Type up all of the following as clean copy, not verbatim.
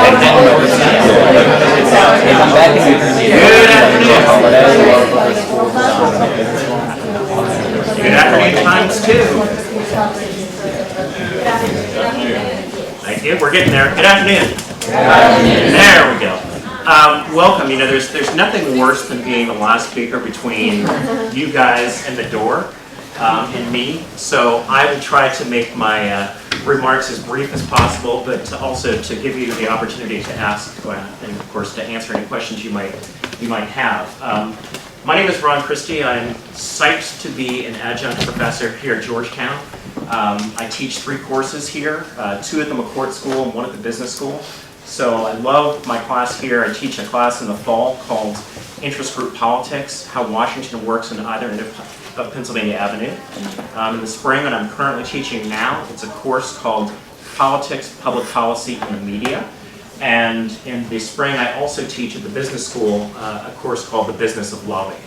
Good afternoon times two. Thank you. We're getting there. Good afternoon. There we go. Welcome. You know, there's nothing worse than being the last speaker between you guys and the door and me. So I will try to make my remarks as brief as possible, but also to give you the opportunity to ask and, of course, to answer any questions you might have. My name is Christie. I'm psyched to be an adjunct professor here at Georgetown. I teach 3 courses here, 2 of them at court school and 1 at the business school. So I love my class here. I teach a class in the fall called Interest Group Politics, How Washington Works on Either End of Pennsylvania Avenue. In the spring, and I'm currently teaching now, it's a course called Politics, Public Policy, and the Media. And in the spring, I also teach at the business school a course called The Business of Lobbying.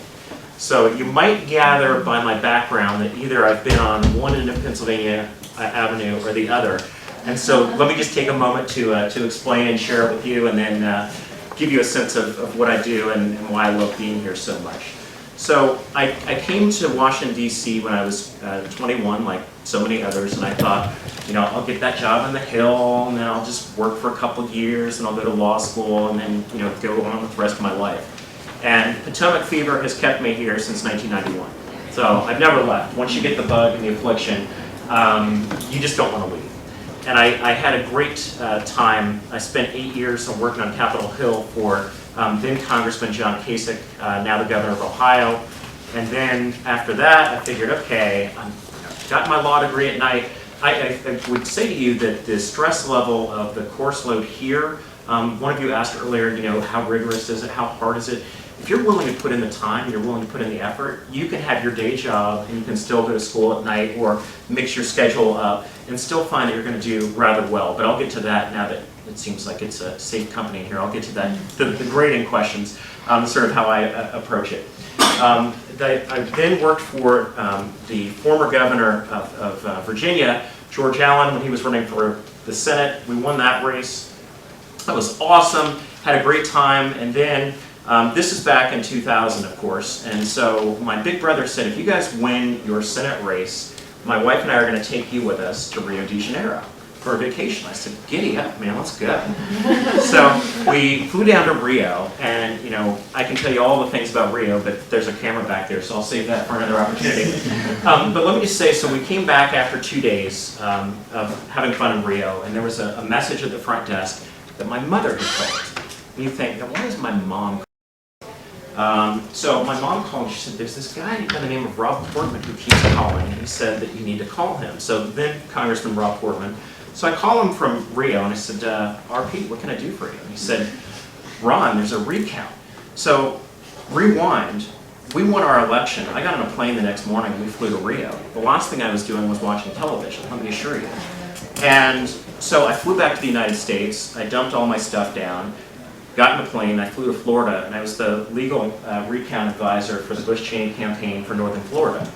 So you might gather by my background that either I've been on one end of Pennsylvania Avenue or the other. And so let me just take a moment to explain and share it with you, and then give you a sense of what I do and why I love being here so much. So I came to Washington, D.C. when I was 21, like so many others, and I thought, you know, I'll get that job on the Hill, and then I'll just work for a couple of years, and I'll go to law school, and then, you know, go on with the rest of my life. And Potomac fever has kept me here since 1991. So I've never left. Once you get the bug and the affliction, you just don't want to leave. And I had a great time. I spent 8 years working on Capitol Hill for then Congressman John Kasich, now the governor of Ohio. And then after that, I figured, okay, I've got my law degree at night. I would say to you that the stress level of the course load here, one of you asked earlier, you know, how rigorous is it, how hard is it? If you're willing to put in the time, you're willing to put in the effort, you can have your day job and you can still go to school at night or mix your schedule up and still find that you're going to do rather well. But I'll get to that now that it seems like it's a safe company here. I'll get to that, the grading questions, sort of how I approach it. I then worked for the former governor of Virginia, George Allen, when he was running for the Senate. We won that race. That was awesome, had a great time, and then this is back in 2000, of course, and so my big brother said, if you guys win your Senate race, my wife and I are going to take you with us to Rio de Janeiro for a vacation. I said, giddy up, man, let's go. So we flew down to Rio, and, you know, I can tell you all the things about Rio, but there's a camera back there, so I'll save that for another opportunity. But let me just say, so we came back after 2 days of having fun in Rio, and there was a message at the front desk that my mother had called. And you think, why is my mom so my mom called and she said, there's this guy by the name of Rob Portman who keeps calling, and he said that you need to call him. So then Congressman Rob Portman. So I call him from Rio and I said, RP, what can I do for you? And he said, Ron, there's a recount. So rewind, we won our election. I got on a plane the next morning and we flew to Rio. The last thing I was doing was watching television, let me assure you. And so I flew back to the United States, I dumped all my stuff down, got in a plane, I flew to Florida, and I was the legal recount advisor for the Bush-Cheney campaign for Northern Florida.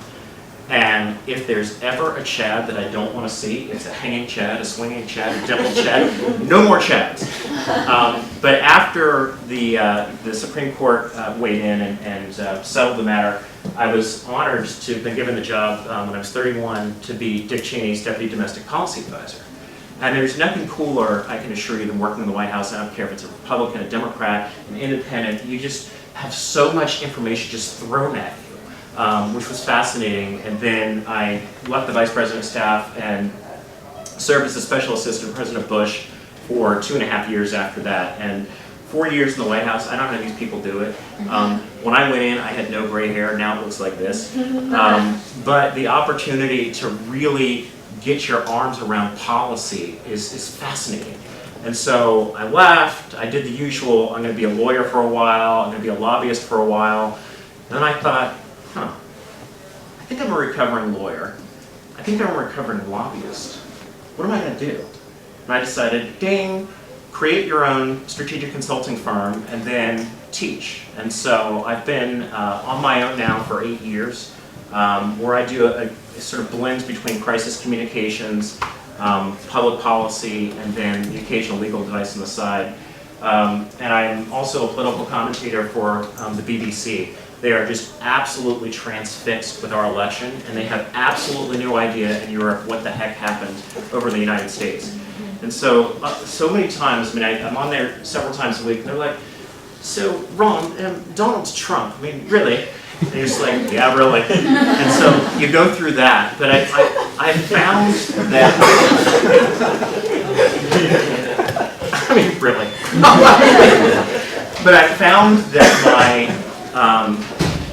And if there's ever a Chad that I don't want to see, it's a hanging Chad, a swinging Chad, a dimpled Chad. No more Chads. But after the Supreme Court weighed in and settled the matter, I was honored to have been given the job when I was 31 to be Dick Cheney's Deputy Domestic Policy Advisor. And there's nothing cooler, I can assure you, than working in the White House. I don't care if it's a Republican, a Democrat, an independent. You just have so much information just thrown at you, which was fascinating. And then I left the Vice President's staff and served as a special assistant to President Bush for 2.5 years after that. And 4 years in the White House, I don't know how these people do it. When I went in, I had no gray hair. Now it looks like this. But the opportunity to really get your arms around policy is fascinating. And so I left, I did the usual, I'm going to be a lawyer for a while, I'm going to be a lobbyist for a while. Then I thought, I think I'm a recovering lawyer. I think I'm a recovering lobbyist. What am I going to do? And I decided, ding, create your own strategic consulting firm and then teach. And so I've been on my own now for 8 years, where I do a sort of blend between crisis communications, public policy, and then the occasional legal advice on the side. And I'm also a political commentator for the BBC. They are just absolutely transfixed with our election, and they have absolutely no idea in Europe what the heck happened over in the United States. And so, so many times, I'm on there several times a week, and they're like, so Ron, Donald Trump, really? And you're just like, yeah, really. And so you go through that, but I found that, really. But I found that my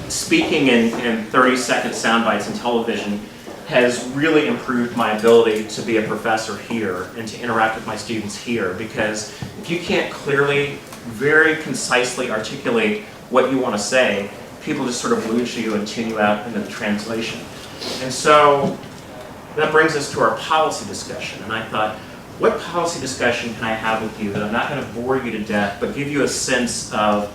speaking in 30-second sound bites in television has really improved my ability to be a professor here and to interact with my students here, because if you can't clearly, very concisely articulate what you want to say, people just sort of lose you and tune you out into the translation. And so that brings us to our policy discussion. And I thought, what policy discussion can I have with you that I'm not going to bore you to death, but give you a sense of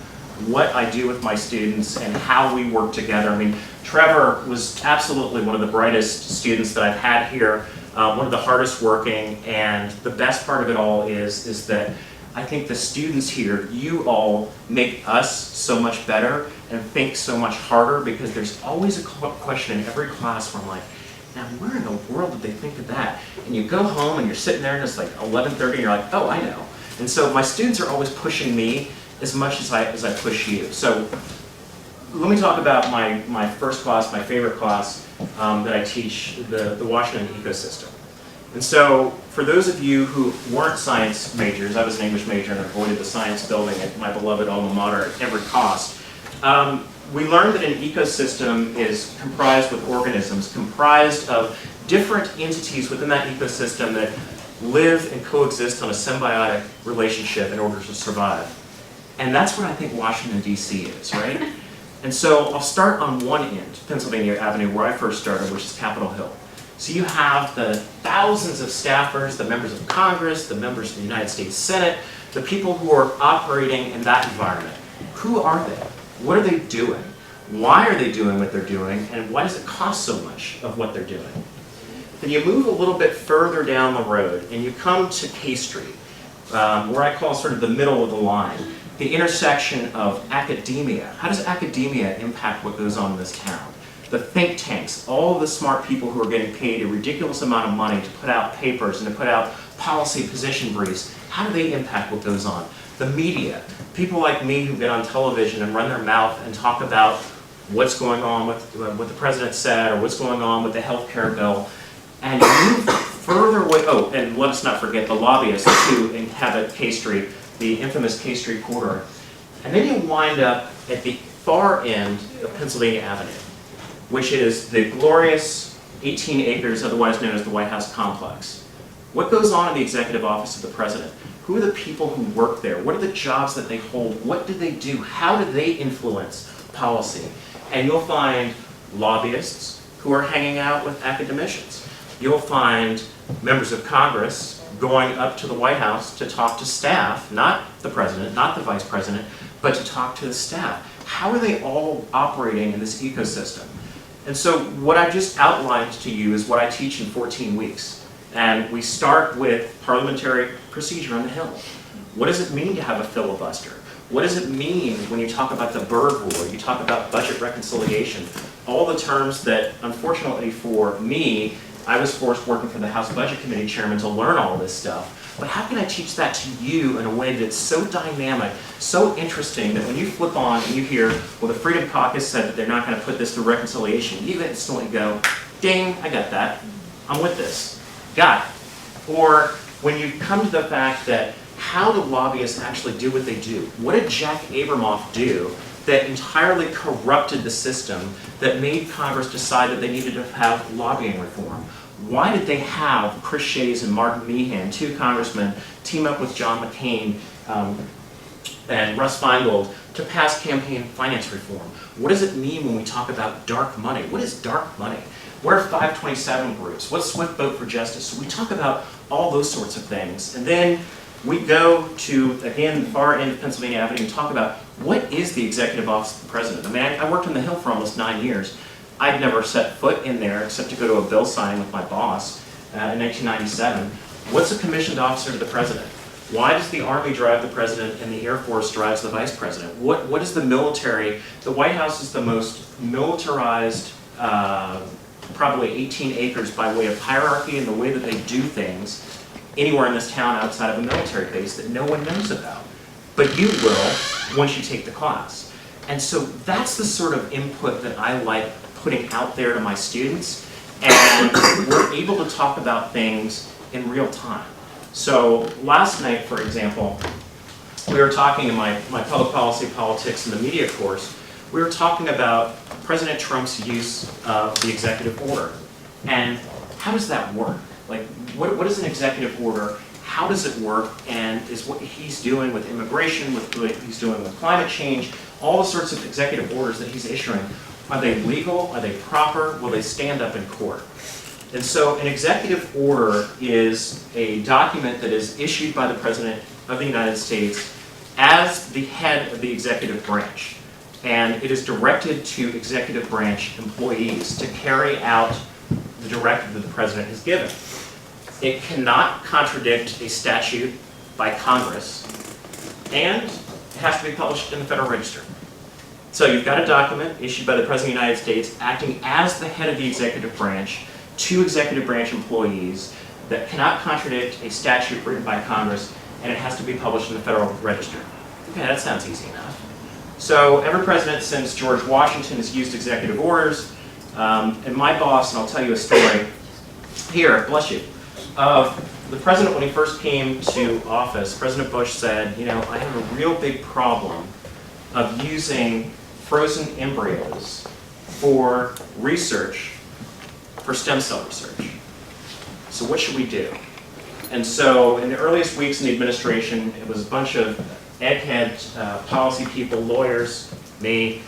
what I do with my students and how we work together. Trevor was absolutely one of the brightest students that I've had here, one of the hardest working, and the best part of it all is that I think the students here, you all, make us so much better and think so much harder, because there's always a question in every class where I'm like, now where in the world did they think of that? And you go home and you're sitting there and it's like 11:30 and you're like, oh, I know. And so my students are always pushing me as much as I push you. So let me talk about my first class, my favorite class that I teach, the Washington ecosystem. And so for those of you who weren't science majors, I was an English major and avoided the science building at my beloved alma mater at every cost. We learned that an ecosystem is comprised with organisms, comprised of different entities within that ecosystem that live and coexist on a symbiotic relationship in order to survive. And that's what I think Washington, D.C. is, right? And so I'll start on one end, Pennsylvania Avenue, where I first started, which is Capitol Hill. So you have the thousands of staffers, the members of Congress, the members of the United States Senate, the people who are operating in that environment. Who are they? What are they doing? Why are they doing what they're doing? And why does it cost so much of what they're doing? Then you move a little bit further down the road and you come to K Street, where I call sort of the middle of the line, the intersection of academia. How does academia impact what goes on in this town? The think tanks, all of the smart people who are getting paid a ridiculous amount of money to put out papers and to put out policy position briefs, how do they impact what goes on? The media, people like me who get on television and run their mouth and talk about what's going on with what the president said or what's going on with the health care bill. And you move further away, oh, and let us not forget the lobbyists who inhabit K Street, the infamous K Street corridor. And then you wind up at the far end of Pennsylvania Avenue, which is the glorious 18 acres, otherwise known as the White House complex. What goes on in the executive office of the president? Who are the people who work there? What are the jobs that they hold? What do they do? How do they influence policy? And you'll find lobbyists who are hanging out with academicians. You'll find members of Congress going up to the White House to talk to staff, not the president, not the vice president, but to talk to the staff. How are they all operating in this ecosystem? And so what I just outlined to you is what I teach in 14 weeks. And we start with parliamentary procedure on the Hill. What does it mean to have a filibuster? What does it mean when you talk about the Byrd Rule, you talk about budget reconciliation? All the terms that, unfortunately for me, I was forced working for the House Budget Committee chairman to learn all this stuff. But how can I teach that to you in a way that's so dynamic, so interesting, that when you flip on and you hear, well, the Freedom Caucus said that they're not going to put this through reconciliation, you instantly go, ding, I got that. I'm with this. Got it. Or when you come to the fact that how do lobbyists actually do what they do? What did Jack Abramoff do that entirely corrupted the system that made Congress decide that they needed to have lobbying reform? Why did they have Chris Shays and Martin Meehan, two congressmen, team up with John McCain and Russ Feingold to pass campaign finance reform? What does it mean when we talk about dark money? What is dark money? What are 527 groups? What's Swift Vote for Justice? So we talk about all those sorts of things. And then we go to, again, the far end of Pennsylvania Avenue and talk about what is the executive office of the president. I mean, I worked on the Hill for almost 9 years. I'd never set foot in there except to go to a bill signing with my boss. in 1997. What's a commissioned officer to the president? Why does the Army drive the president and the Air Force drives the vice president? What is the military? The White House is the most militarized, probably 18 acres by way of hierarchy and the way that they do things anywhere in this town outside of a military base that no one knows about. But you will once you take the class. And so that's the sort of input that I like putting out there to my students. And we're able to talk about things in real time. So last night, for example, we were talking in my public policy, politics, and the media course, we were talking about President Trump's use of the executive order. And how does that work? Like, what is an executive order? How does it work? And is what he's doing with immigration, with what he's doing with climate change, all the sorts of executive orders that he's issuing, are they legal? Are they proper? Will they stand up in court? And so an executive order is a document that is issued by the President of the United States as the head of the executive branch. And it is directed to executive branch employees to carry out the directive that the President has given. It cannot contradict a statute by Congress, and it has to be published in the Federal Register. So you've got a document issued by the President of the United States acting as the head of the executive branch to executive branch employees that cannot contradict a statute written by Congress, and it has to be published in the Federal Register. Okay, that sounds easy enough. So every president since George Washington has used executive orders, and my boss, and I'll tell you a story here, bless you, of the president when he first came to office. President Bush said, you know, I have a real big problem of using frozen embryos for research, for stem cell research. So what should we do? And so in the earliest weeks in the administration, it was a bunch of egghead policy people, lawyers, me,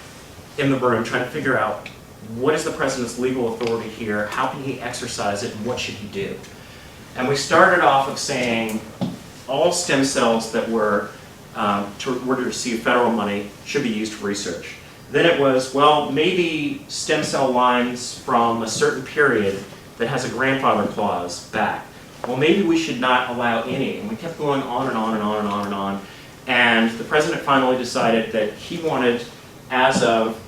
in the room trying to figure out what is the president's legal authority here, how can he exercise it, and what should he do? And we started off of saying all stem cells that were to receive federal money should be used for research. Then it was, well, maybe stem cell lines from a certain period that has a grandfather clause back. Well, maybe we should not allow any. And we kept going on and on and on and on and on. And the president finally decided that he wanted, as of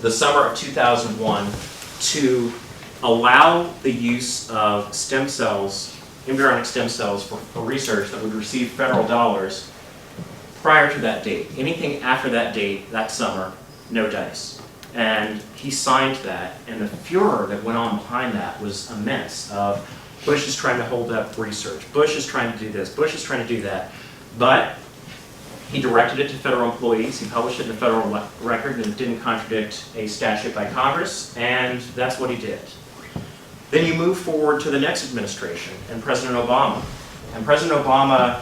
the summer of 2001, to allow the use of stem cells, embryonic stem cells for research that would receive federal dollars prior to that date. Anything after that date, that summer, no dice. And he signed that, and the furor that went on behind that was immense of Bush is trying to hold up research, Bush is trying to do this, Bush is trying to do that. But he directed it to federal employees, he published it in the federal record, and it didn't contradict a statute by Congress, and that's what he did. Then you move forward to the next administration, and President Obama. And President Obama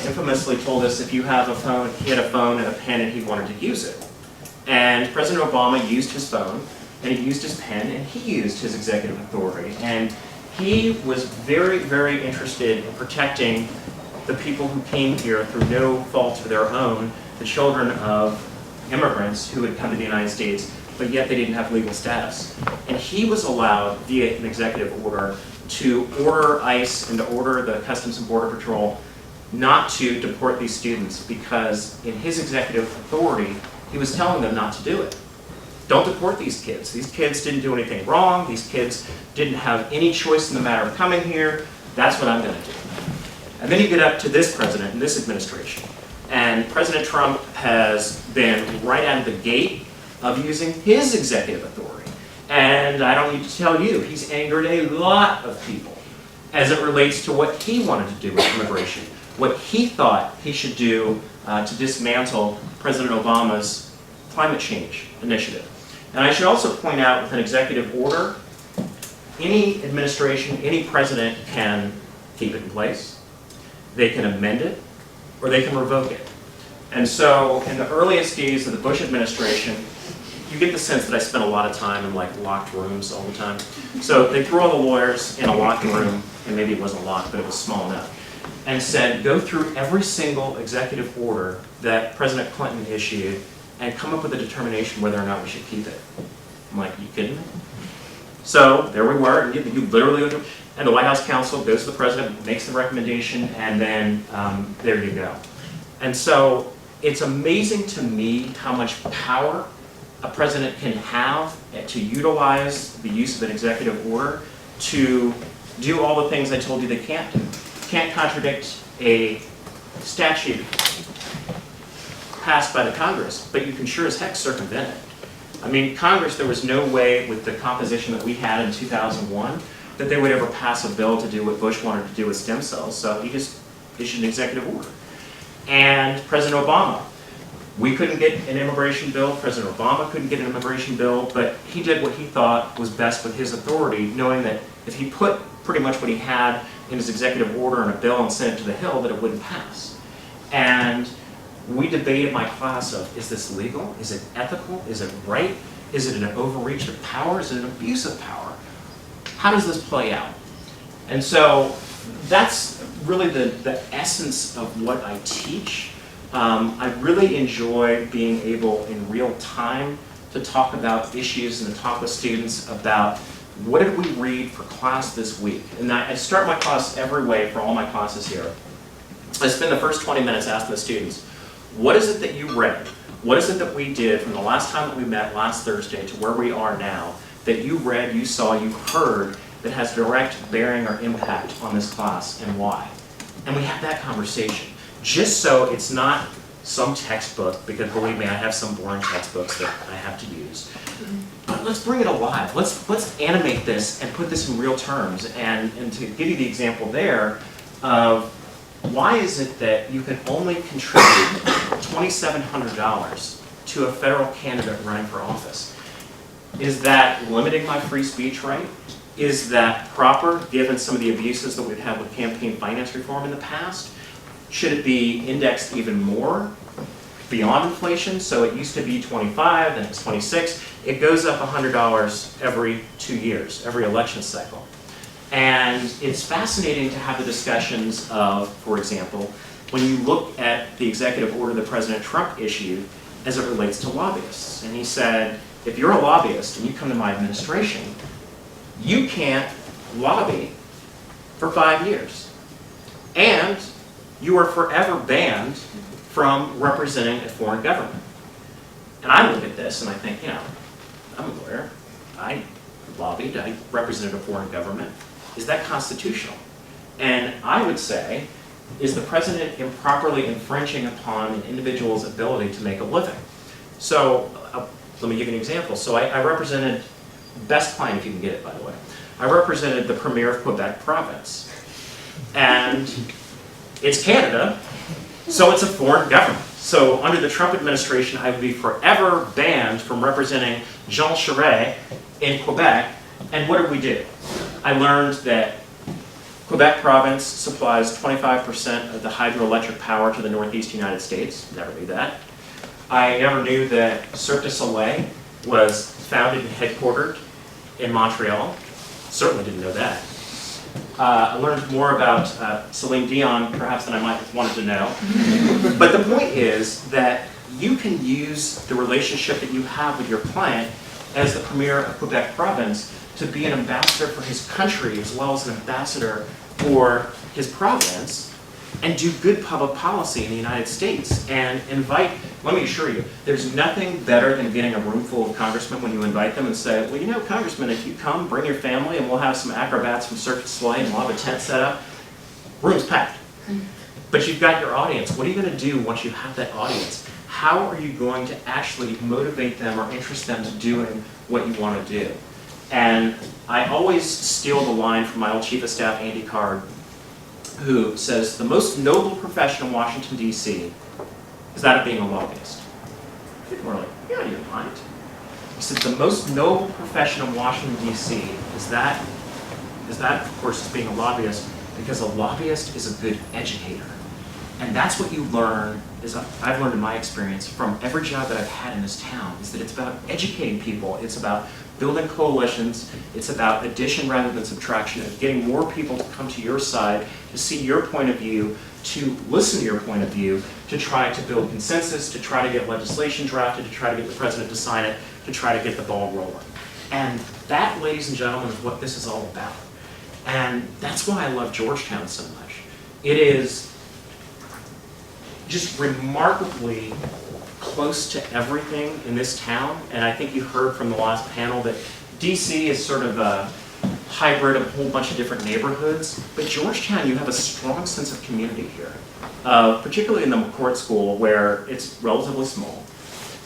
infamously told us if you have a phone, he had a phone and a pen and he wanted to use it. And President Obama used his phone, and he used his pen, and he used his executive authority. And he was very, very interested in protecting the people who came here through no fault of their own, the children of immigrants who had come to the United States, but yet they didn't have legal status. And he was allowed, via an executive order, to order ICE and to order the Customs and Border Patrol not to deport these students, because in his executive authority, he was telling them not to do it. Don't deport these kids. These kids didn't do anything wrong. These kids didn't have any choice in the matter of coming here. That's what I'm going to do. And then you get up to this president and this administration. And President Trump has been right out of the gate of using his executive authority. And I don't need to tell you, he's angered a lot of people as it relates to what he wanted to do with immigration, what he thought he should do to dismantle President Obama's climate change initiative. And I should also point out, with an executive order, any administration, any president can keep it in place, they can amend it, or they can revoke it. And so in the earliest days of the Bush administration, you get the sense that I spent a lot of time in like locked rooms all the time. So they threw all the lawyers in a locked room, and maybe it wasn't locked, but it was small enough, and said, go through every single executive order that President Clinton issued and come up with a determination whether or not we should keep it. I'm like, you kidding me? So there we were, and you literally, and the White House counsel goes to the president, makes the recommendation, and then there you go. And so it's amazing to me how much power a president can have to utilize the use of an executive order to do all the things I told you they can't do. Can't contradict a statute passed by the Congress, but you can sure as heck circumvent it. I mean, Congress, there was no way with the composition that we had in 2001 that they would ever pass a bill to do what Bush wanted to do with stem cells, so he just issued an executive order. And President Obama, we couldn't get an immigration bill, President Obama couldn't get an immigration bill, but he did what he thought was best with his authority, knowing that if he put pretty much what he had in his executive order in a bill and sent it to the Hill, that it wouldn't pass. And we debated my class of, is this legal? Is it ethical? Is it right? Is it an overreach of power? Is it an abuse of power? How does this play out? And so that's really the essence of what I teach. I really enjoy being able in real time to talk about issues and to talk with students about what did we read for class this week. And I start my class every way for all my classes here. I spend the first 20 minutes asking the students, what is it that you read? What is it that we did from the last time that we met last Thursday to where we are now that you read, you saw, you heard that has direct bearing or impact on this class and why? And we have that conversation. Just so it's not some textbook, because believe me, I have some boring textbooks that I have to use. But let's bring it alive. Let's animate this and put this in real terms. And to give you the example there of why is it that you can only contribute $2,700 to a federal candidate running for office? Is that limiting my free speech right? Is that proper given some of the abuses that we've had with campaign finance reform in the past? Should it be indexed even more beyond inflation? So it used to be 25, then it's 26. It goes up $100 every 2 years, every election cycle. And it's fascinating to have the discussions of, for example, when you look at the executive order that President Trump issued as it relates to lobbyists. And he said, if you're a lobbyist and you come to my administration, you can't lobby for 5 years. And you are forever banned from representing a foreign government. And I look at this and I think, you know, I'm a lawyer. I lobbied. I represented a foreign government. Is that constitutional? And I would say, is the president improperly infringing upon an individual's ability to make a living? So let me give you an example. So I represented, best client if you can get it, by the way. I represented the premier of Quebec province. And it's Canada, so it's a foreign government. So under the Trump administration, I would be forever banned from representing Jean Charest in Quebec. And what did we do? I learned that Quebec province supplies 25% of the hydroelectric power to the Northeast United States. Never knew that. I never knew that Cirque du Soleil was founded and headquartered in Montreal. Certainly didn't know that. I learned more about Celine Dion, perhaps, than I might have wanted to know. But the point is that you can use the relationship that you have with your client as the premier of Quebec province to be an ambassador for his country as well as an ambassador for his province and do good public policy in the United States and invite, let me assure you, there's nothing better than getting a room full of congressmen when you invite them and say, well, you know, Congressman, if you come, bring your family and we'll have some acrobats from Cirque du Soleil and we'll have a tent set up. Room's packed. But you've got your audience. What are you going to do once you have that audience? How are you going to actually motivate them or interest them to doing what you want to do? And I always steal the line from my old chief of staff, Andy Card, who says, the most noble profession in Washington, D.C. is that of being a lobbyist. People were like, you're out of your mind. He said, the most noble profession in Washington, D.C. is that, of course, is being a lobbyist, because a lobbyist is a good educator. And that's what you learn, is I've learned in my experience from every job that I've had in this town, is that it's about educating people. It's about building coalitions. It's about addition rather than subtraction, and getting more people to come to your side, to see your point of view, to listen to your point of view, to try to build consensus, to try to get legislation drafted, to try to get the president to sign it, to try to get the ball rolling. And That, ladies and gentlemen, is what this is all about. And that's why I love Georgetown so much. It is just remarkably close to everything in this town. And I think you heard from the last panel that DC is sort of a hybrid of a whole bunch of different neighborhoods. But Georgetown, you have a strong sense of community here, particularly in the McCourt School, where it's relatively small.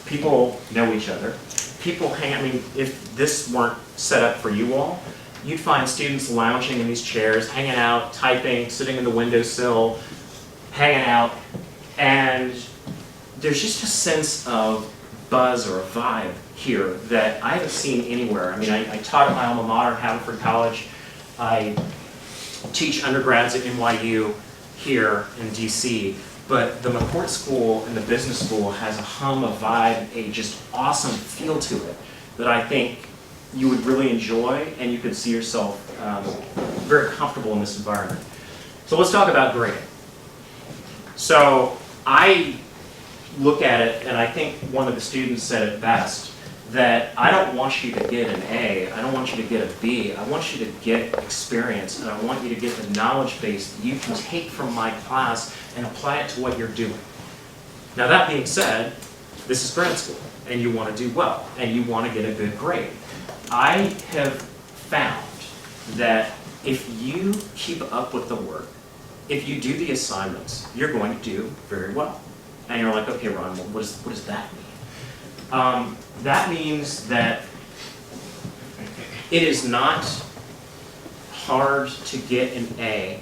People know each other. People hang, I mean, if this weren't set up for you all, you'd find students lounging in these chairs, hanging out, typing, sitting in the windowsill, hanging out, and there's just a sense of buzz or a vibe here that I haven't seen anywhere. I mean, I taught at my alma mater, Haverford College. I teach undergrads at NYU here in DC, but the McCourt School and the business school has a hum, a vibe, a just awesome feel to it that I think you would really enjoy, and you could see yourself very comfortable in this environment. So let's talk about grading. So I look at it, and I think one of the students said it best, that I don't want you to get an A, I don't want you to get a B, I want you to get experience, and I want you to get the knowledge base that you can take from my class and apply it to what you're doing. Now that being said, this is grad school, and you want to do well, and you want to get a good grade. I have found that if you keep up with the work, if you do the assignments, you're going to do very well. And you're like, okay, Ron, what does that mean? That means that it is not hard to get an A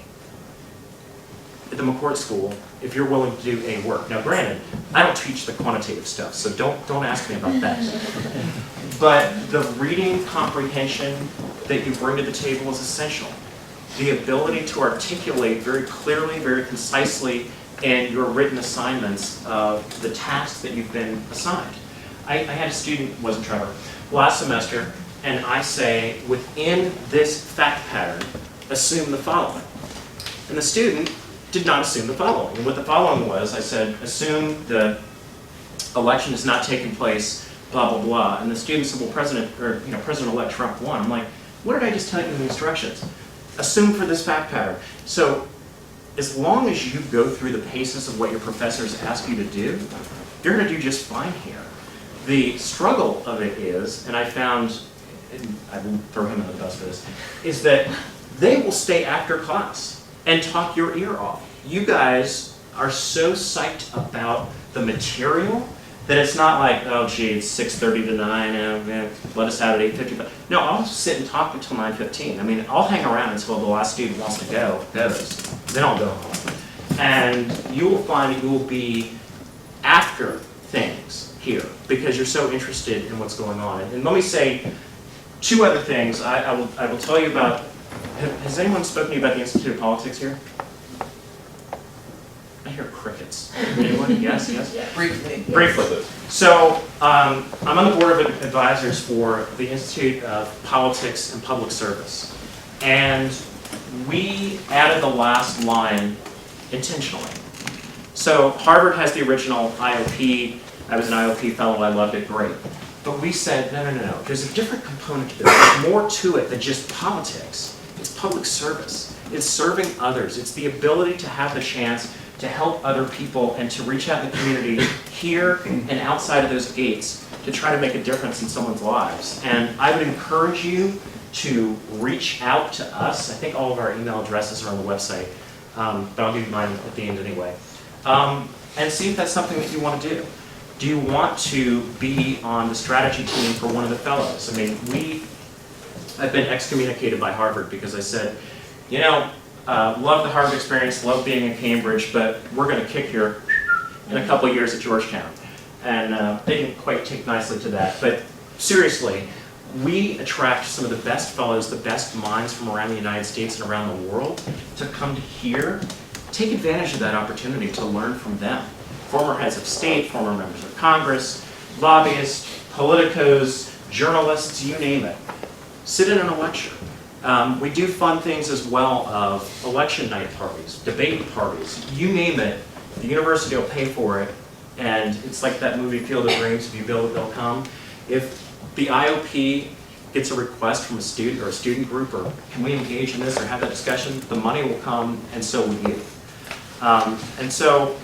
at the McCourt School if you're willing to do A work. Now granted, I don't teach the quantitative stuff, so don't ask me about that. But the reading comprehension that you bring to the table is essential. The ability to articulate very clearly, very concisely in your written assignments of the tasks that you've been assigned. I had a student, wasn't Trevor, last semester, and I say, within this fact pattern, assume the following. And the student did not assume the following. And what the following was, I said, assume the election has not taken place, blah, blah, blah. And the student said, well, President-elect Trump won. I'm like, what did I just tell you in the instructions? Assume for this fact pattern. So as long as you go through the paces of what your professors ask you to do, you're going to do just fine here. The struggle of it is, and I found, and I will throw him in the bus for this, is that they will stay after class and talk your ear off. You guys are so psyched about the material that it's not like, oh gee, it's 6:30 to 9, let us out at 8:55. No, I'll sit and talk until 9:15. I mean, I'll hang around until the last student wants to go, goes. Then I'll go home. And you will find that you will be after things here because you're so interested in what's going on. And let me say two other things I will tell you about. Has anyone spoken to you about the Institute of Politics here? I hear crickets. Anyone? Yes, yes? Yeah. Briefly. Briefly. So I'm on the board of advisors for the Institute of Politics and Public Service. And we added the last line intentionally. So Harvard has the original IOP. I was an IOP fellow, I loved it, great. But we said, no, there's a different component to this. There's more to it than just politics. It's public service. It's serving others. It's the ability to have the chance to help other people and to reach out in the community here and outside of those gates to try to make a difference in someone's lives. And I would encourage you to reach out to us. I think all of our email addresses are on the website, but I'll give you mine at the end anyway. And see if that's something that you want to do. Do you want to be on the strategy team for one of the fellows? I mean, I've been excommunicated by Harvard because I said, you know, love the Harvard experience, love being in Cambridge, but we're going to kick you in a couple of years at Georgetown. And they didn't quite take nicely to that. But seriously, we attract some of the best fellows, the best minds from around the United States and around the world to come to here. Take advantage of that opportunity to learn from them. Former heads of state, former members of Congress, lobbyists, politicos, journalists, you name it. Sit in on a lecture. We do fun things as well of election night parties, debate parties, you name it, the university will pay for it, and it's like that movie Field of Dreams, if you build it, they'll come. If the IOP gets a request from a student or a student group, or can we engage in this or have that discussion, the money will come, and so will you. And so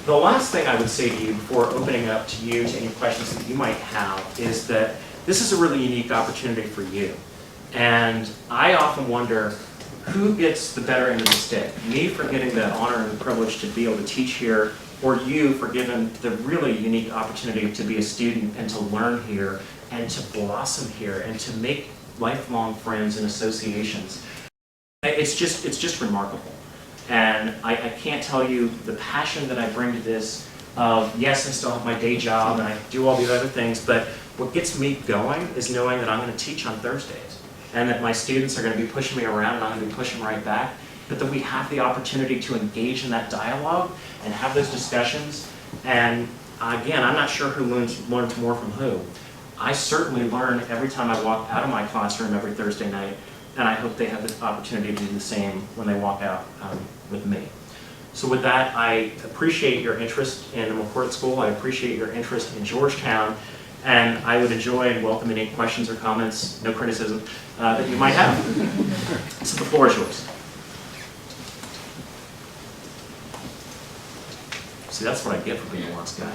the last thing I would say to you before opening up to you to any questions that you might have is that this is a really unique opportunity for you. And I often wonder, who gets the better end of the stick? Me for getting the honor and the privilege to be able to teach here, or you for giving the really unique opportunity to be a student and to learn here and to blossom here and to make lifelong friends and associations. It's just remarkable. And I can't tell you the passion that I bring to this of, yes, I still have my day job and I do all the other things, but what gets me going is knowing that I'm going to teach on Thursdays and that my students are going to be pushing me around and I'm going to be pushing right back, but that we have the opportunity to engage in that dialogue and have those discussions. And again, I'm not sure who learns more from who. I certainly learn every time I walk out of my classroom every Thursday night, and I hope they have the opportunity to do the same when they walk out with me. So with that, I appreciate your interest in McCourt School. I appreciate your interest in Georgetown, and I would enjoy and welcome any questions or comments, no criticism, that you might have. So the floor is yours. See, that's what I get for being a once guy.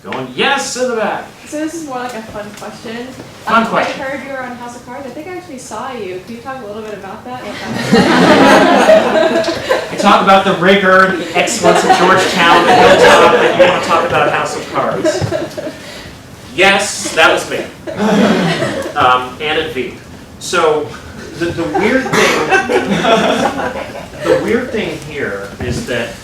Going, yes, in the back. So this is more like a fun question. Fun question. I heard you were on House of Cards. I think I actually saw you. Can you talk a little bit about that? I talk about the rigor, the excellence of Georgetown, the hilltop, and you want to talk about House of Cards. Yes, that was me. And at Veep. So the weird thing here is that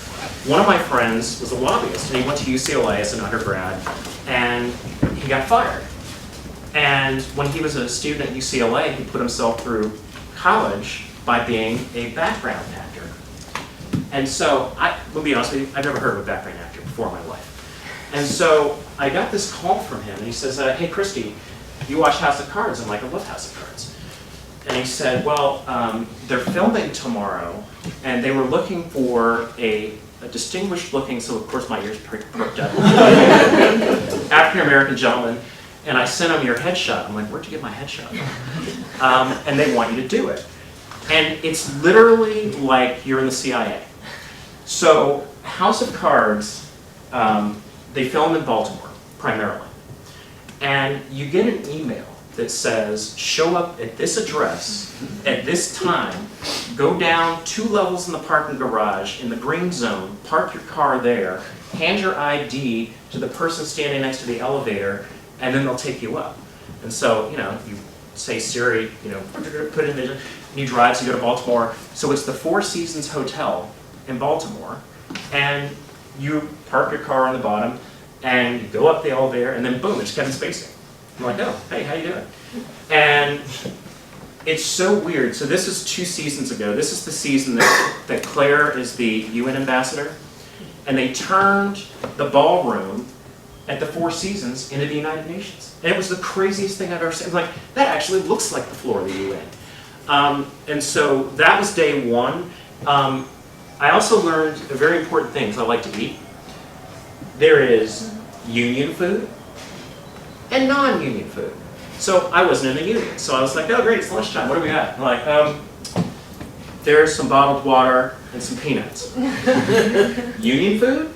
one of my friends was a lobbyist, and he went to UCLA as an undergrad, and he got fired. And when he was a student at UCLA, he put himself through college by being a background actor. And so, we'll be honest with you, I've never heard of a background actor before in my life. And so, I got this call from him, and he says, hey, Christie, you watch House of Cards? I'm like, I love House of Cards. And he said, well, they're filming tomorrow, and they were looking for a distinguished looking, so of course my ears perked up, African-American gentleman, and I sent him your headshot. I'm like, where'd you get my headshot? And they want you to do it. And it's literally like you're in the CIA. So House of Cards, they film in Baltimore, primarily. And you get an email that says, show up at this address at this time, go down 2 levels in the parking garage in the green zone, park your car there, hand your ID to the person standing next to the elevator, and then they'll take you up. And so, you know, you say Siri, you know, put it in there, and you drive, so you go to Baltimore. So it's the Four Seasons Hotel in Baltimore, and you park your car on the bottom, and you go up the elevator, and then boom, it's Kevin Spacey. I'm like, oh, hey, how you doing? And it's so weird. So this is 2 seasons ago. This is the season that Claire is the UN ambassador. And they turned the ballroom at the Four Seasons into the United Nations. And it was the craziest thing I've ever seen. Like, that actually looks like the floor of the UN. And so that was day 1. I also learned a very important things I like to eat. There is union food and non-union food. So I wasn't in the union. So I was like, oh great, it's lunchtime, what do we got? I'm like, there's some bottled water and some peanuts. Union food?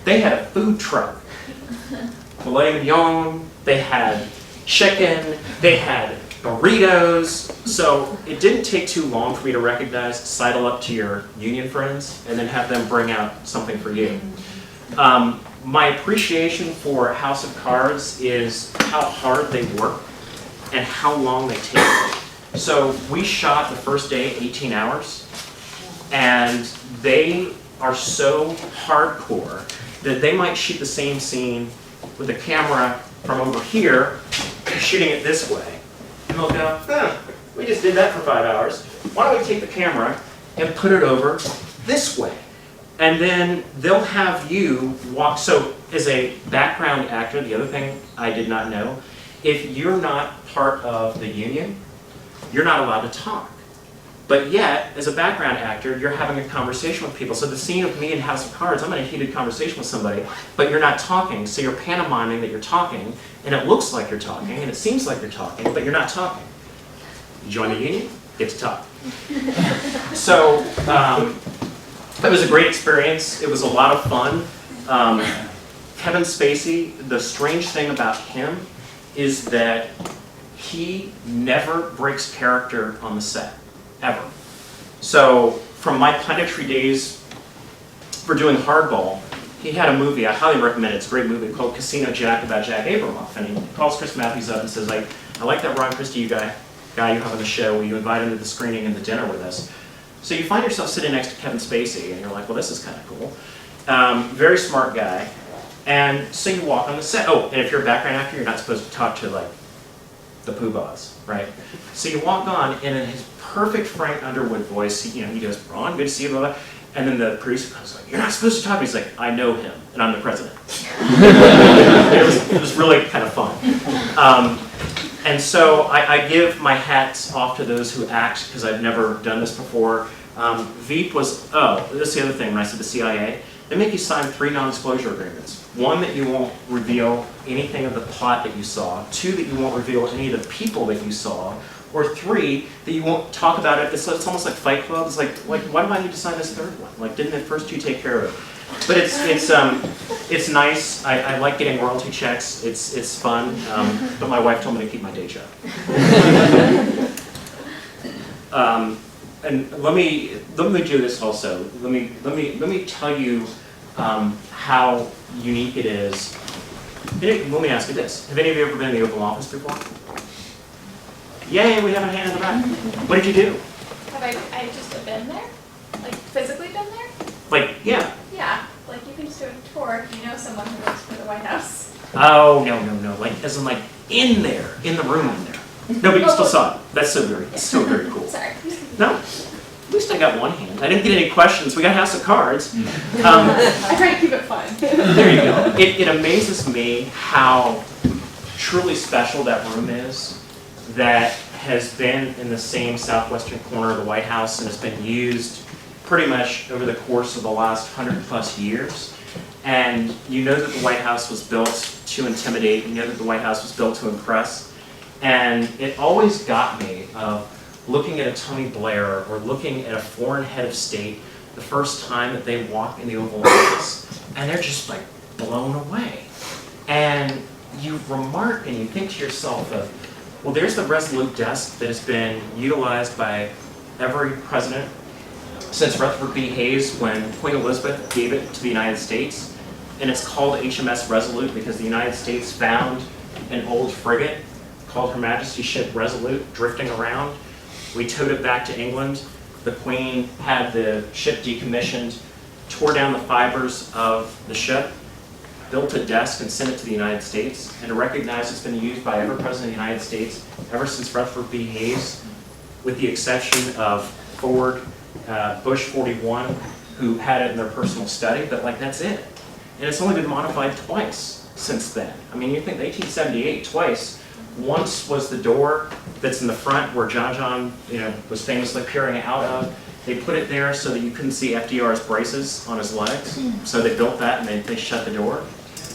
They had a food truck. Filet mignon, they had chicken, they had burritos. So it didn't take too long for me to recognize, sidle up to your union friends and then have them bring out something for you. My appreciation for House of Cards is how hard they work and how long they take. So we shot the first day 18 hours, and they are so hardcore that they might shoot the same scene with a camera from over here, shooting it this way. And they'll go, we just did that for 5 hours. Why don't we take the camera and put it over this way? And then they'll have you walk. So as a background actor, the other thing I did not know, if you're not part of the union, you're not allowed to talk. But yet, as a background actor, you're having a conversation with people. So the scene of me in House of Cards, I'm in a heated conversation with somebody, but you're not talking. So you're pantomiming that you're talking, and it looks like you're talking, and it seems like you're talking, but you're not talking. You join the union, get to talk. So it was a great experience. It was a lot of fun. Kevin Spacey, the strange thing about him is that he never breaks character on the set, ever. So from my punditry days for doing Hardball, he had a movie, I highly recommend it, it's a great movie called Casino Jack about Jack Abramoff. And he calls Chris Matthews up and says, I like that Ron Christie guy you have on the show. Will you invite him to the screening and the dinner with us? So you find yourself sitting next to Kevin Spacey and you're like, well, this is kind of cool. Very smart guy. And so you walk on the set. Oh, and if you're a background actor, you're not supposed to talk to like the poobahs, right? So you walk on, and in his perfect Frank Underwood voice, he goes, Ron, good to see you, blah, blah. And then the producer comes like, you're not supposed to talk. He's like, I know him, and I'm the president. It was really kind of fun. And so I give my hats off to those who act, because I've never done this before. Veep was, that's the other thing when I said the CIA. They make you sign 3 non-disclosure agreements. 1, that you won't reveal anything of the plot that you saw. 2, that you won't reveal any of the people that you saw. Or 3, that you won't talk about it. It's almost like Fight Club. It's like why do I need to sign this 3rd one? Like, didn't the first 2 take care of it? But it's nice. I like getting royalty checks. It's fun. But my wife told me to keep my day job. And let me do this also. Let me tell you how unique it is. Let me ask you this: have any of you ever been in the Oval Office before? Yay! We have a hand in the back. What did you do? Have I just been there? Like physically been there? Like, yeah. Yeah. Like you can just do a tour if you know someone who works for the White House. Oh no! Like as in like in there, in the room in there. No, but you still saw it. That's so very cool. Sorry. No. At least I got one hand. I didn't get any questions. We got House of Cards. I try to keep it fun. There you go. It amazes me how truly special that room is, that has been in the same southwestern corner of the White House and has been used pretty much over the course of the last 100+ years. And you know that the White House was built to intimidate. You know that the White House was built to impress. And it always got me looking at a Tony Blair or looking at a foreign head of state the first time that they walk in the Oval Office, and they're just like blown away. And you remark and you think to yourself, well, there's the Resolute desk that has been utilized by every president since Rutherford B. Hayes when Queen Elizabeth gave it to the United States. And it's called HMS Resolute because the United States found an old frigate called Her Majesty's ship Resolute drifting around. We towed it back to England. The Queen had the ship decommissioned, tore down the fibers of the ship, built a desk and sent it to the United States. And to recognize it's been used by every president of the United States ever since Rutherford B. Hayes, with the exception of Ford, Bush 41, who had it in their personal study, but like that's it. And it's only been modified twice since then. I mean, you think 1878, twice. Once was the door that's in the front where John was famously peering out of. They put it there so that you couldn't see FDR's braces on his legs. So they built that and they shut the door.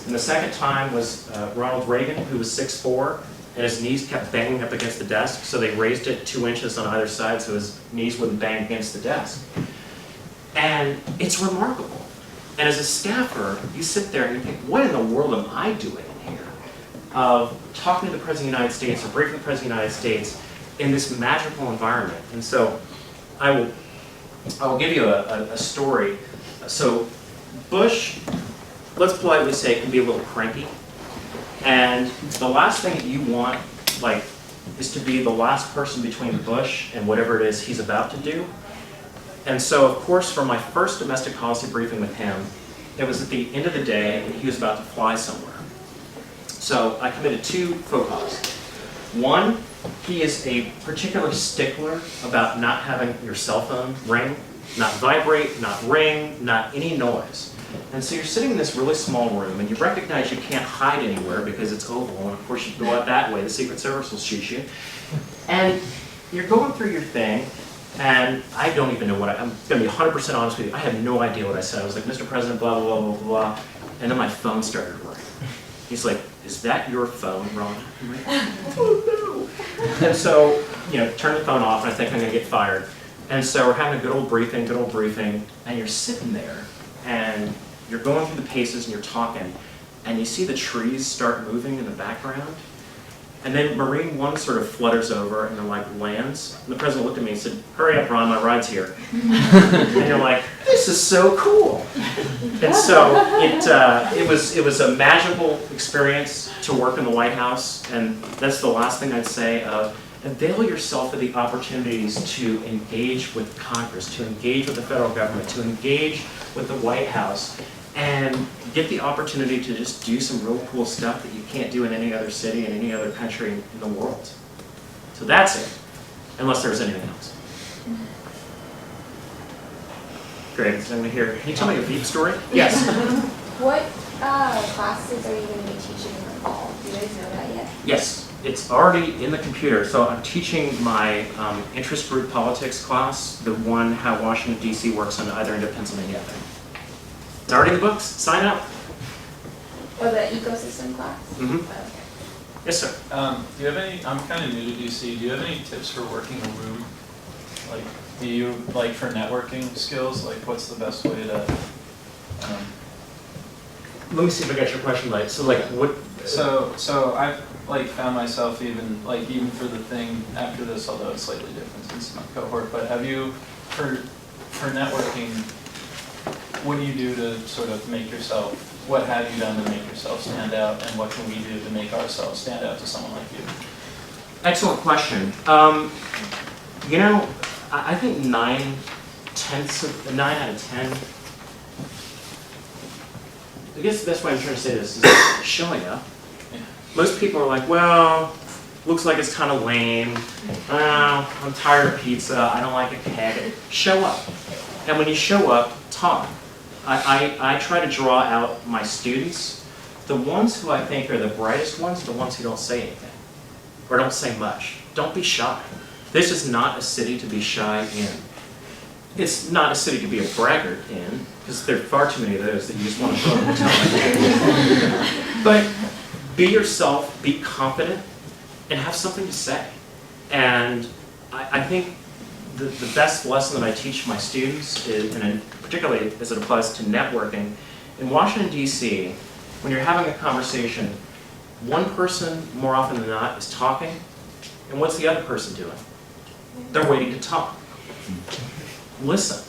And the second time was Ronald Reagan, who was 6'4", and his knees kept banging up against the desk, so they raised it 2 inches on either side so his knees wouldn't bang against the desk. And it's remarkable. And as a staffer, you sit there and you think, what in the world am I doing in here? Of talking to the President of the United States or briefing the President of the United States in this magical environment. And so I will give you a story. So Bush, let's politely say, can be a little cranky. And the last thing that you want, is to be the last person between Bush and whatever it is he's about to do. And so, of course, for my first domestic policy briefing with him, it was at the end of the day, and he was about to fly somewhere. So I committed 2 faux pas. One, he is a particular stickler about not having your cell phone ring, not vibrate, not ring, not any noise. And so you're sitting in this really small room, and you recognize you can't hide anywhere because it's oval, and of course you go out that way, the Secret Service will shoot you. And you're going through your thing, And I don't even know I'm going to be 100% honest with you. I had no idea what I said. I was like, Mr. President, blah, blah, blah, blah, blah. And then my phone started ringing. He's like, is that your phone, Ron? I'm like, oh no. And so, turn the phone off, and I think I'm going to get fired. And so we're having a good old briefing, and you're sitting there, and you're going through the paces, and you're talking, and you see the trees start moving in the background. And then Marine 1 sort of flutters over and then lands. And the president looked at me and said, hurry up, Ron, my ride's here. And you're like, this is so cool. And so it was a magical experience to work in the White House. And that's the last thing I'd say. Avail yourself of the opportunities to engage with Congress, to engage with the federal government, to engage with the White House, and get the opportunity to just do some real cool stuff that you can't do in any other city, in any other country in the world. So that's it, unless there's anything else. Great, so I'm going to hear, can you tell me a Veep story? Yes. What classes are you going to be teaching in the fall? Do you guys know that yet? Yes, it's already in the computer. So I'm teaching my interest group politics class, the one how Washington, D.C. works on either end of Pennsylvania Avenue. It's already in the books. Sign up. Oh, the ecosystem class? Mm-hmm. Okay. Yes, sir. Do you have any, I'm kind of new to DC, do you have any tips for working a room? Like, do you, for networking skills, what's the best way to, Let me see if I got your question right. So what? So I've, found myself even for the thing after this, although it's slightly different since it's my cohort, but have you, for networking, what do you do to sort of make yourself, what have you done to make yourself stand out, and what can we do to make ourselves stand out to someone like you? Excellent question. I think 9 out of 10, I guess the best way I'm trying to say this is showing up. Most people are like, well, looks like it's kind of lame. I'm tired of pizza. I don't like a keg. Show up. And when you show up, talk. I try to draw out my students. The ones who I think are the brightest ones, the ones who don't say anything or don't say much. Don't be shy. This is not a city to be shy in. It's not a city to be a braggart in, because there are far too many of those that you just want to throw in the towel. But be yourself, be confident, and have something to say. And I think the best lesson that I teach my students is, and particularly as it applies to networking, in Washington, D.C., when you're having a conversation, one person, more often than not, is talking, and what's the other person doing? They're waiting to talk. Listen.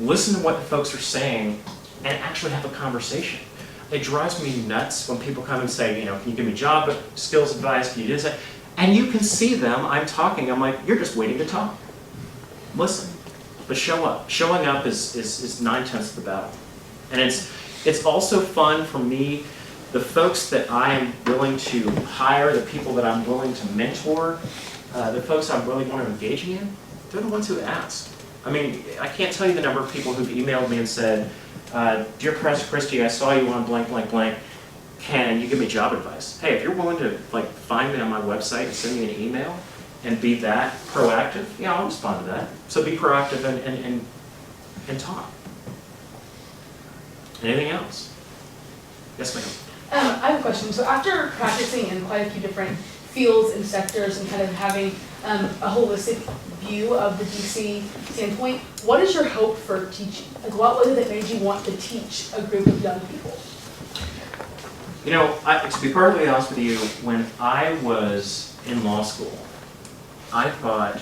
Listen to what the folks are saying and actually have a conversation. It drives me nuts when people come and say, can you give me job skills advice, can you do this? And you can see them, I'm talking, I'm like, you're just waiting to talk. Listen, but show up. Showing up is 9/10 of the battle. And it's also fun for me, the folks that I am willing to hire, the people that I'm willing to mentor, the folks I really want to engage in, they're the ones who ask. I mean, I can't tell you the number of people who've emailed me and said, Dear Christie, I saw you on blank, blank, blank. Can you give me job advice? Hey, if you're willing to find me on my website and send me an email and be that proactive, yeah, I'll respond to that. So be proactive and talk. Anything else? Yes, ma'am. I have a question. So after practicing in quite a few different fields and sectors and kind of having a holistic view of the DC standpoint, what is your hope for teaching? What was it that made you want to teach a group of young people? To be perfectly honest with you, when I was in law school, I thought,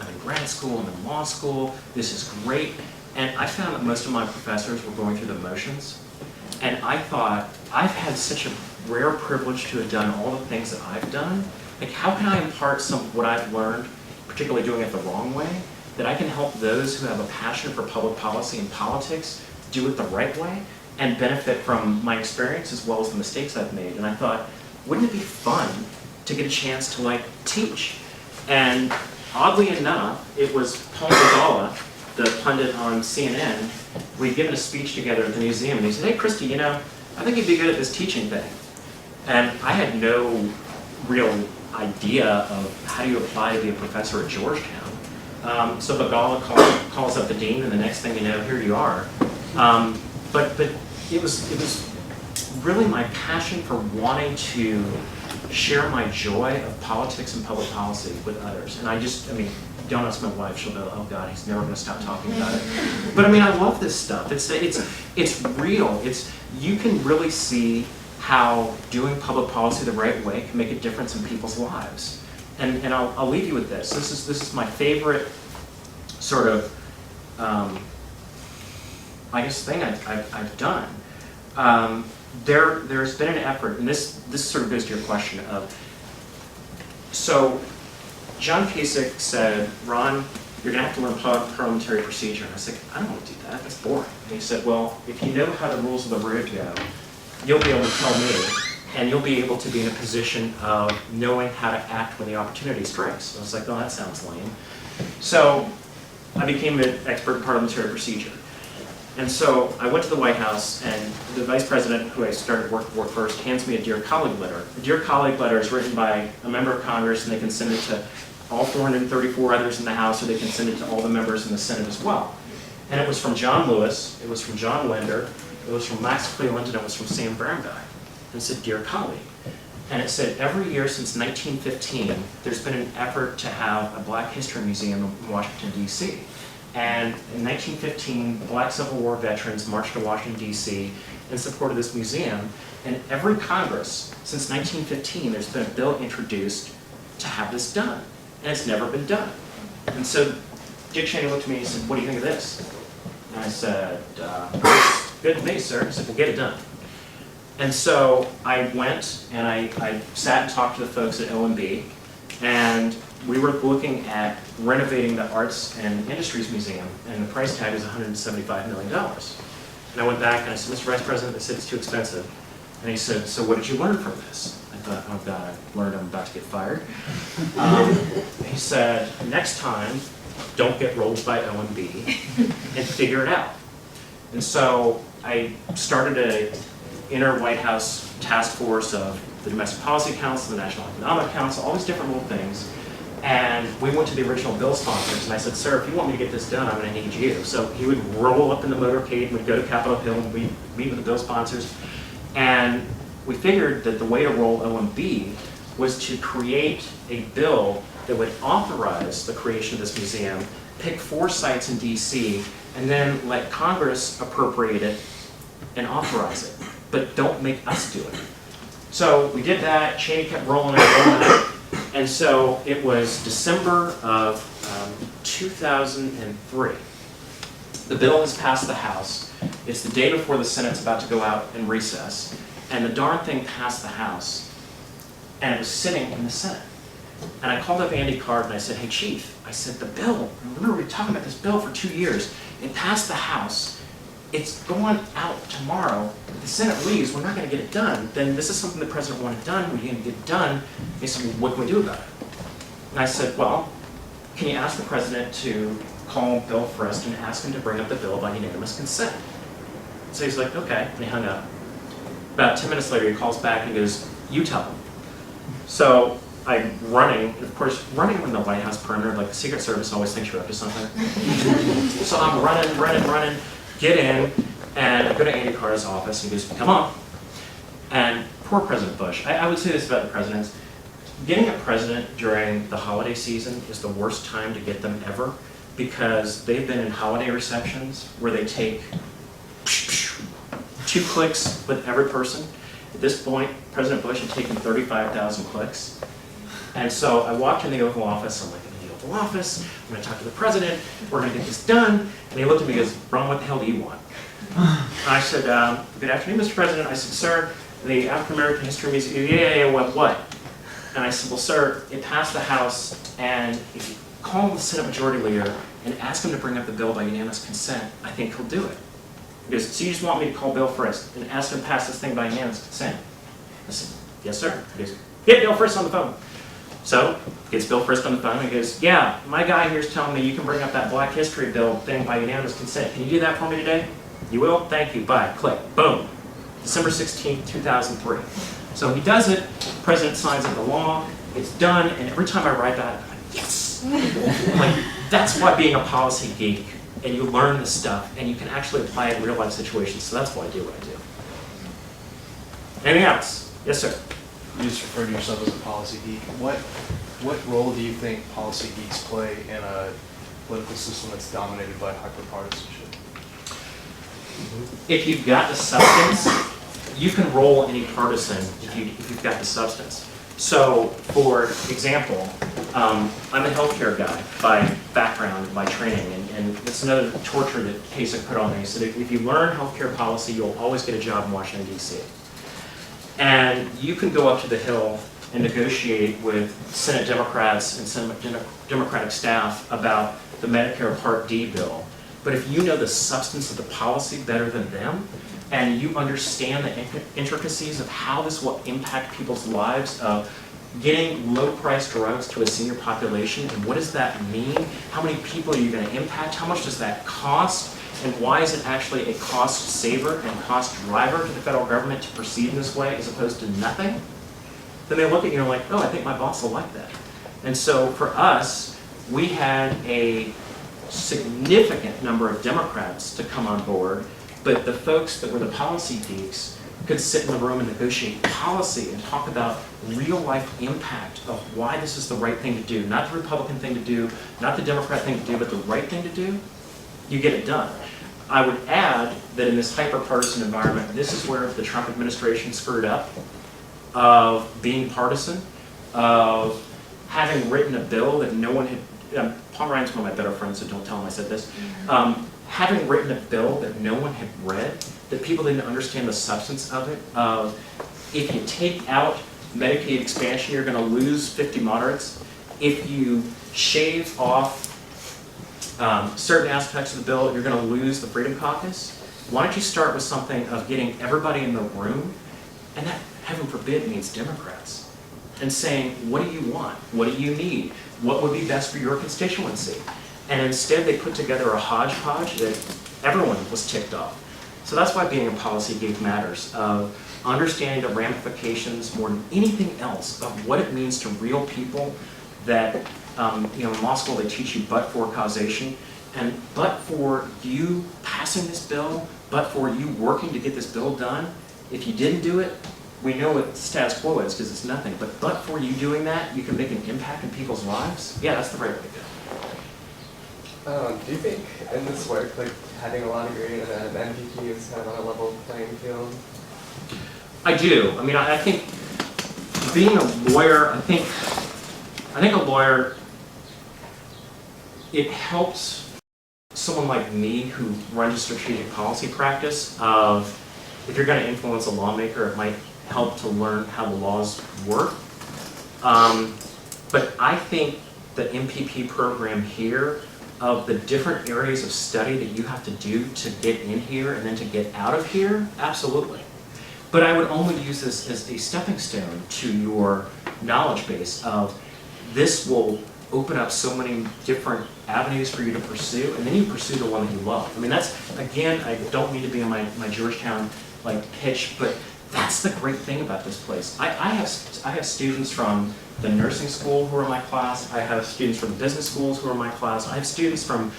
I'm in grad school, I'm in law school, this is great. And I found that most of my professors were going through the motions. And I thought, I've had such a rare privilege to have done all the things that I've done. How can I impart some of what I've learned, particularly doing it the wrong way, that I can help those who have a passion for public policy and politics do it the right way and benefit from my experience as well as the mistakes I've made. And I thought, wouldn't it be fun to get a chance to teach? And oddly enough, it was Paul Ghazala, the pundit on CNN. We'd given a speech together at the museum, and he said, hey, Christie, I think you'd be good at this teaching thing. And I had no real idea of how do you apply to be a professor at Georgetown. So Bagala calls up the dean, and the next thing you know, here you are. But it was really my passion for wanting to share my joy of politics and public policy with others. And I mean, don't ask my wife, she'll go, oh God, he's never gonna stop talking about it. But I mean, I love this stuff. It's real. You can really see how doing public policy the right way can make a difference in people's lives. And I'll leave you with this. This is my favorite sort of, I guess, thing I've done. There's been an effort, and this sort of goes to your question of, so John Kasich said, Ron, you're gonna have to learn parliamentary procedure. And I was like, I don't want to do that, that's boring. And he said, well, if you know how the rules of the road go, you'll be able to tell me, and you'll be able to be in a position of knowing how to act when the opportunity strikes. I was like, oh, that sounds lame. So I became an expert in parliamentary procedure. And so I went to the White House, and the vice president, who I started working for first, hands me a Dear Colleague letter. A Dear Colleague letter is written by a member of Congress, and they can send it to all 434 others in the House, or they can send it to all the members in the Senate as well. And it was from John Lewis, it was from John Linder, it was from Max Cleland, and it was from Sam Barandier. And it said, Dear Colleague. And it said, every year since 1915, there's been an effort to have a Black History Museum in Washington, D.C. And in 1915, the Black Civil War veterans marched to Washington, D.C. in support of this museum. And every Congress, since 1915, there's been a bill introduced to have this done. And it's never been done. And so Dick Cheney looked at me and said, what do you think of this? And I said, good to me, sir. He said, well, get it done. And so I went and I sat and talked to the folks at OMB, and we were looking at renovating the Arts and Industries Museum, and the price tag was $175 million. And I went back and I said, Mr. Vice President, they said it's too expensive. And he said, so what did you learn from this? I thought, oh God, I learned I'm about to get fired. He said, next time, don't get rolled by OMB and figure it out. And so I started an inner White House task force of the Domestic Policy Council, the National Economic Council, all these different little things. And we went to the original bill sponsors, and I said, sir, if you want me to get this done, I'm going to need you. So he would roll up in the motorcade, and we'd go to Capitol Hill, and we'd meet with the bill sponsors. And we figured that the way to roll OMB was to create a bill that would authorize the creation of this museum, pick 4 sites in DC, and then let Congress appropriate it and authorize it. But don't make us do it. So we did that. Cheney kept rolling it. And so it was December of 2003. The bill has passed the House. It's the day before the Senate's about to go out and recess. And the darn thing passed the House. And it was sitting in the Senate. And I called up Andy Card and I said, hey, Chief, I said, the bill, remember we were talking about this bill for 2 years. It passed the House. It's going out tomorrow. If the Senate leaves, we're not going to get it done. Then this is something the President wanted done. We didn't get it done. He said, well, what can we do about it? And I said, well, can you ask the President to call Bill Frist and ask him to bring up the bill by unanimous consent? So he's like, okay, and he hung up. About 10 minutes later, he calls back and he goes, you tell him. So I'm running, and of course, running in the White House perimeter, like the Secret Service always thinks you're up to something. So I'm running, get in, and I go to Andy Carter's office, and he goes, come on. And poor President Bush. I would say this about the presidents. Getting a president during the holiday season is the worst time to get them ever, because they've been in holiday receptions where they take 2 clicks with every person. At this point, President Bush had taken 35,000 clicks. And so I walked in the Oval Office, I'm like, in the Oval Office, I'm going to talk to the President, we're going to get this done. And he looked at me and goes, Ron, what the hell do you want? And I said, good afternoon, Mr. President. I said, sir, the African American History Museum, yeah, what? And I said, well, sir, it passed the House, and if you call the Senate Majority Leader and ask him to bring up the bill by unanimous consent, I think he'll do it. He goes, so you just want me to call Bill Frist and ask him to pass this thing by unanimous consent? I said, yes, sir. He goes, get Bill Frist on the phone. So, gets Bill Frist on the phone and he goes, yeah, my guy here's telling me you can bring up that Black History bill thing by unanimous consent. Can you do that for me today? You will? Thank you. Bye. Click. Boom. December 16th, 2003. So he does it, the President signs into law, it's done, and every time I write that, I'm like, yes! I'm like, That's why being a policy geek, and you learn this stuff, and you can actually apply it in real life situations. So that's why I do what I do. Anything else? Yes, sir. You just refer to yourself as a policy geek. What role do you think policy geeks play in a political system that's dominated by hyperpartisanship? If you've got the substance, you can roll any partisan if you've got the substance. So, for example, I'm a healthcare guy by background, by training, and it's another torture that Kasich put on me. He said if you learn healthcare policy, you'll always get a job in Washington, D.C. And you can go up to the Hill and negotiate with Senate Democrats and Senate Democratic staff about the Medicare Part D bill. But if you know the substance of the policy better than them, and you understand the intricacies of how this will impact people's lives, of getting low-priced drugs to a senior population, and what does that mean? How many people are you going to impact? How much does that cost? And why is it actually a cost saver and cost driver to the federal government to proceed in this way as opposed to nothing? Then they look at you and are like, oh, I think my boss will like that. And so for us, we had a significant number of Democrats to come on board, but the folks that were the policy geeks could sit in the room and negotiate policy and talk about real life impact of why this is the right thing to do. Not the Republican thing to do, not the Democrat thing to do, but the right thing to do. You get it done. I would add that in this hyper-partisan environment, this is where the Trump administration screwed up, of being partisan, of having written a bill that no one had, Paul Ryan's one of my better friends, so don't tell him I said this, having written a bill that no one had read, that people didn't understand the substance of it, if you take out Medicaid expansion, you're going to lose 50 moderates. If you shave off certain aspects of the bill, you're going to lose the Freedom Caucus. Why don't you start with something of getting everybody in the room, and that, heaven forbid, means Democrats, and saying, what do you want? What do you need? What would be best for your constituency? And instead they put together a hodgepodge that everyone was ticked off. So that's why being a policy geek matters, of understanding the ramifications more than anything else of what it means to real people. That in law school they teach you but-for causation, and but for you passing this bill, but for you working to get this bill done, if you didn't do it, we know what the status quo is because it's nothing, but for you doing that, you can make an impact in people's lives. Yeah, that's the right way to go. Do you think in this work, like having a law degree and an MPP is kind of on a level playing field? I do. I mean, I think being a lawyer, I think a lawyer, it helps someone like me who runs a strategic policy practice of, if you're going to influence a lawmaker, it might help to learn how the laws work. But I think the MPP program here, of the different areas of study that you have to do to get in here and then to get out of here, absolutely. But I would only use this as a stepping stone to your knowledge base of, this will open up so many different avenues for you to pursue, and then you pursue the one that you love. I mean, that's, again, I don't mean to be in my Georgetown pitch, but that's the great thing about this place. I have students from the nursing school who are in my class. I have students from the business schools who are in my class. I have students from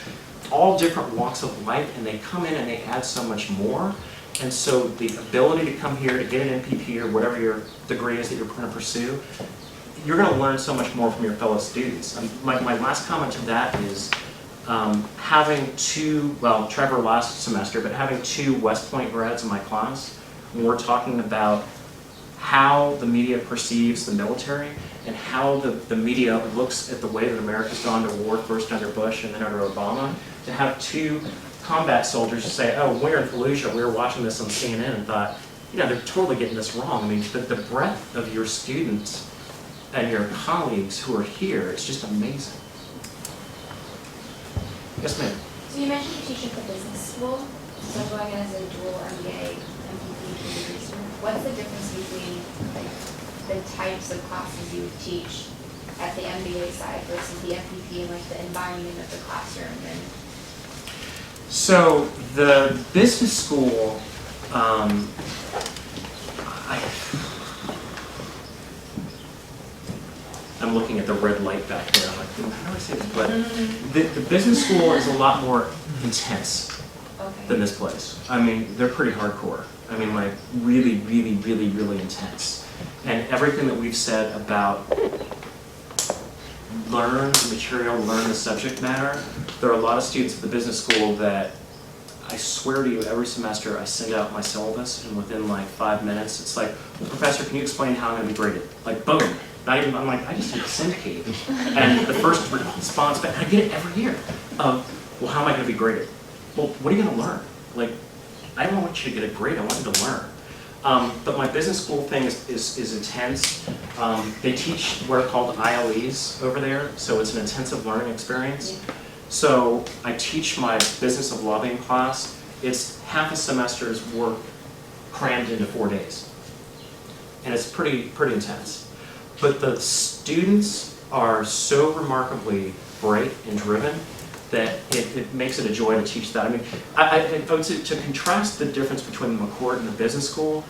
all different walks of life, and they come in and they add so much more. And so the ability to come here to get an MPP or whatever your degree is that you're going to pursue, you're going to learn so much more from your fellow students. My last comment to that is having two, well, Trevor last semester, but having two West Point grads in my class, when we're talking about how the media perceives the military and how the media looks at the way that America's gone to war, first under Bush and then under Obama, to have two combat soldiers say, oh, we're in Fallujah, we were watching this on CNN and thought, they're totally getting this wrong. I mean, the breadth of your students and your colleagues who are here, it's just amazing. Yes, ma'am. So you mentioned you teach at the business school, so going in as a dual MBA, MPP, degree student. What's the difference between the types of classes you teach at the MBA side versus the MPP and the environment of the classroom? And so the business school, I'm looking at the red light back there. I'm like, how do I say this, but the business school is a lot more intense than Okay. this place. I mean, they're pretty hardcore. I mean, like really, really, really, really intense. And everything that we've said about learn the material, learn the subject matter, there are a lot of students at the business school that I swear to you, every semester I send out my syllabus, and within like 5 minutes, it's like, well, Professor, can you explain how I'm going to be graded? Like, boom. Not even, I'm like, I just need a syndicate. And the first response back, I get it every year, of, well, how am I going to be graded? Well, what are you going to learn? Like, I don't want you to get a grade, I want you to learn. But my business school thing is intense. They teach what are called ILEs over there, so it's an intensive learning experience. So I teach my business of lobbying class. It's half a semester's work crammed into 4 days. And it's pretty intense. But the students are so remarkably bright and driven that it makes it a joy to teach that. I mean, to contrast the difference between the McCourt and the business school,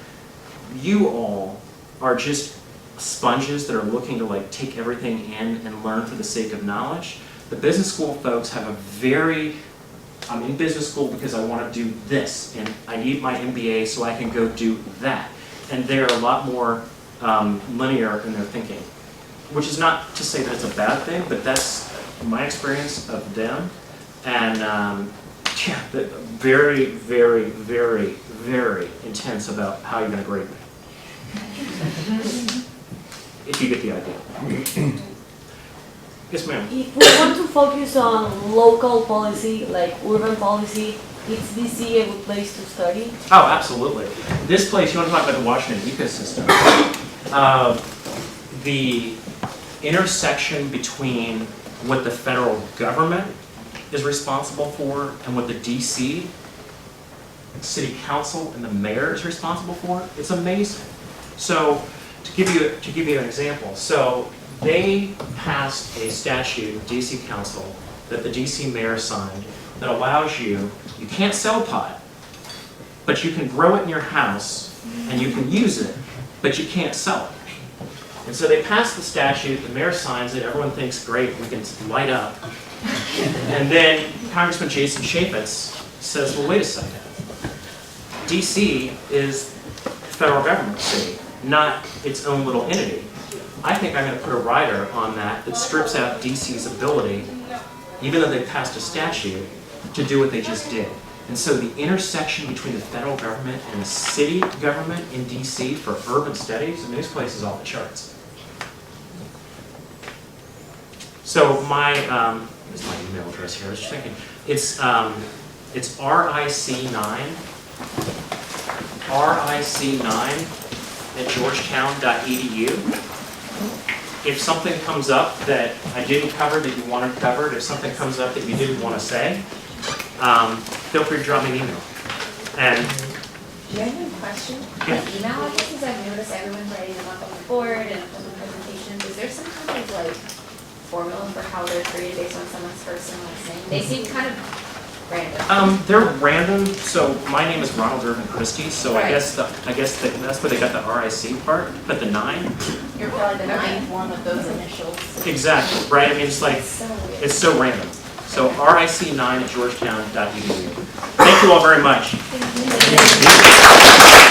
you all are just sponges that are looking to like take everything in and learn for the sake of knowledge. The business school folks have a very, I'm in business school because I want to do this, and I need my MBA so I can go do that. And they're a lot more linear in their thinking, which is not to say that it's a bad thing, but that's my experience of them. And yeah, very, very, very, very intense about how you're going to grade me. If you get the idea. Yes, ma'am. If we want to focus on local policy, like urban policy, is DC a good place to study? Oh, absolutely. This place, you want to talk about the Washington ecosystem. The intersection between what the federal government is responsible for and what the DC City Council and the mayor is responsible for, it's amazing. So to give you an example, so they passed a statute, DC Council, that the DC mayor signed that allows you can't sell pot, but you can grow it in your house and you can use it, but you can't sell it. And so they passed the statute, the mayor signs it, everyone thinks, great, we can light up. And then Congressman Jason Chaffetz says, well, wait a second. DC is the federal government city, not its own little entity. I think I'm going to put a rider on that strips out DC's ability, even though they passed a statute, to do what they just did. And so the intersection between the federal government and the city government in DC for urban studies, I mean, this place is off the charts. So my, here's my email address here, I was just thinking, it's ric9 If something comes up that I didn't cover that you wanted covered, if something comes up that you didn't want to say, feel free to drop me an email. And Genuine question. Yeah. The email addresses, I've noticed everyone's writing them up on the board and up on the presentations. Is there some kind of like formula for how they're created based on someone's first and last name? They seem kind of random. they're random. So my name is Ronald Irvin Christie. So Right. I guess that's where they got the RIC part. But the 9, You're probably the ninth one of those initials. exactly right. I mean, it's like It's so weird. it's so random. So ric9@georgetown.edu. Thank you all very much. Thank you.